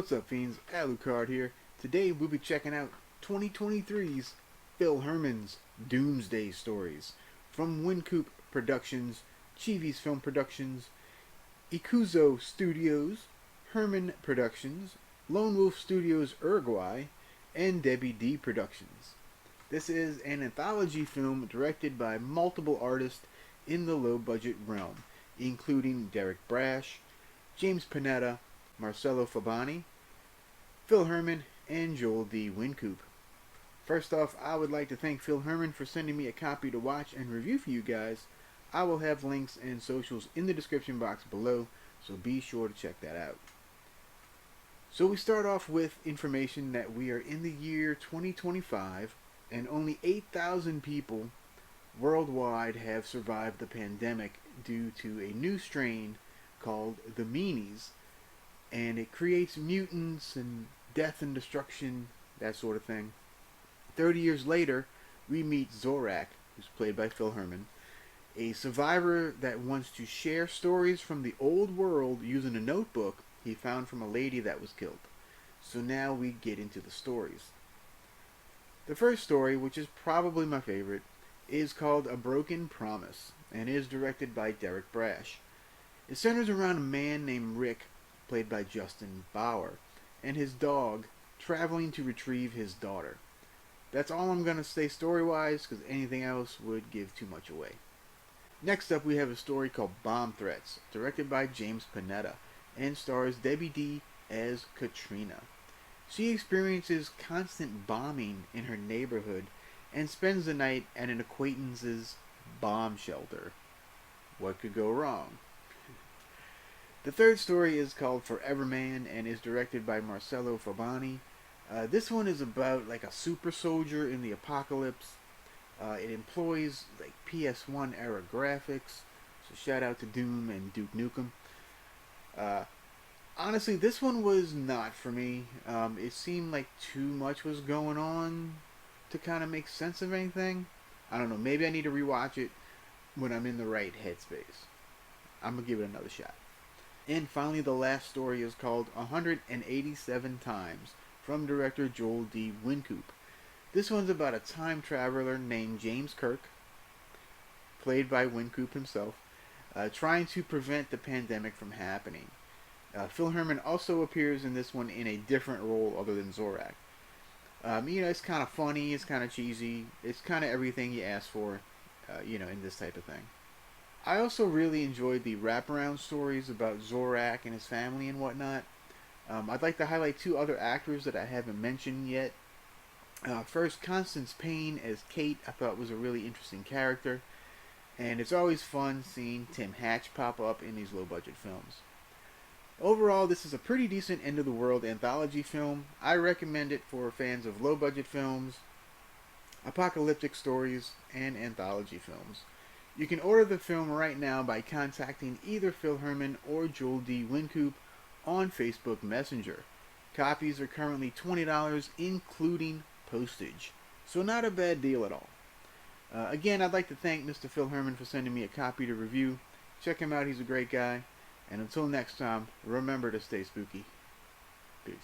What's up, fiends? Alucard here. Today we'll be checking out 2023's Phil Herman's Doomsday Stories from Wincoop Productions, Chivi's Film Productions, Ikuzo Studios, Herman Productions, Lone Wolf Studios Uruguay, and Debbie D Productions. This is an anthology film directed by multiple artists in the low-budget realm, including Derek Braasch, James Panetta, Marcello Fabani, Phil Herman, and Joel D. Wincoop. First off, I would like to thank Phil Herman for sending me a copy to watch and review for you guys. I will have links and socials in the description box below, so be sure to check that out. So we start off with information that we are in the year 2025, and only 8,000 people worldwide have survived the pandemic due to a new strain called the Meanies, and it creates mutants and death and destruction, that sort of thing. 30 years later, we meet Zorak, who's played by Phil Herman, a survivor that wants to share stories from the old world using a notebook he found from a lady that was killed. So now we get into the stories. The first story, which is probably my favorite, is called A Broken Promise, and is directed by Derek Braasch. It centers around a man named Rick, played by Justin Bauer, and his dog traveling to retrieve his daughter. That's all I'm going to say story-wise, because anything else would give too much away. Next up, we have a story called Bomb Threats, directed by James Panetta, and stars Debbie D as Katrina. She experiences constant bombing in her neighborhood and spends the night at an acquaintance's bomb shelter. What could go wrong? The third story is called Forever Man and is directed by Marcello Fabani. This one is about like a super soldier in the apocalypse. It employs like PS1 era graphics, so shout out to Doom and Duke Nukem. Honestly, this one was not for me. It seemed like too much was going on to kind of make sense of anything. I don't know, maybe I need to rewatch it when I'm in the right headspace. I'm going to give it another shot. And finally, the last story is called 187 Times, from director Joel D. Wincoop. This one's about a time traveler named James Kirk, played by Wincoop himself, trying to prevent the pandemic from happening. Phil Herman also appears in this one in a different role other than Zorak. It's kind of funny, it's kind of cheesy, it's kind of everything you ask for, in this type of thing. I also really enjoyed the wraparound stories about Zorak and his family and whatnot. I'd like to highlight two other actors that I haven't mentioned yet. First, Constance Payne as Kate, I thought was a really interesting character. And it's always fun seeing Tim Hatch pop up in these low-budget films. Overall, this is a pretty decent end-of-the-world anthology film. I recommend it for fans of low-budget films, apocalyptic stories, and anthology films. You can order the film right now by contacting either Phil Herman or Joel D. Wincoop on Facebook Messenger. Copies are currently $20, including postage. So not a bad deal at all. Again, I'd like to thank Mr. Phil Herman for sending me a copy to review. Check him out, he's a great guy. And until next time, remember to stay spooky. Peace.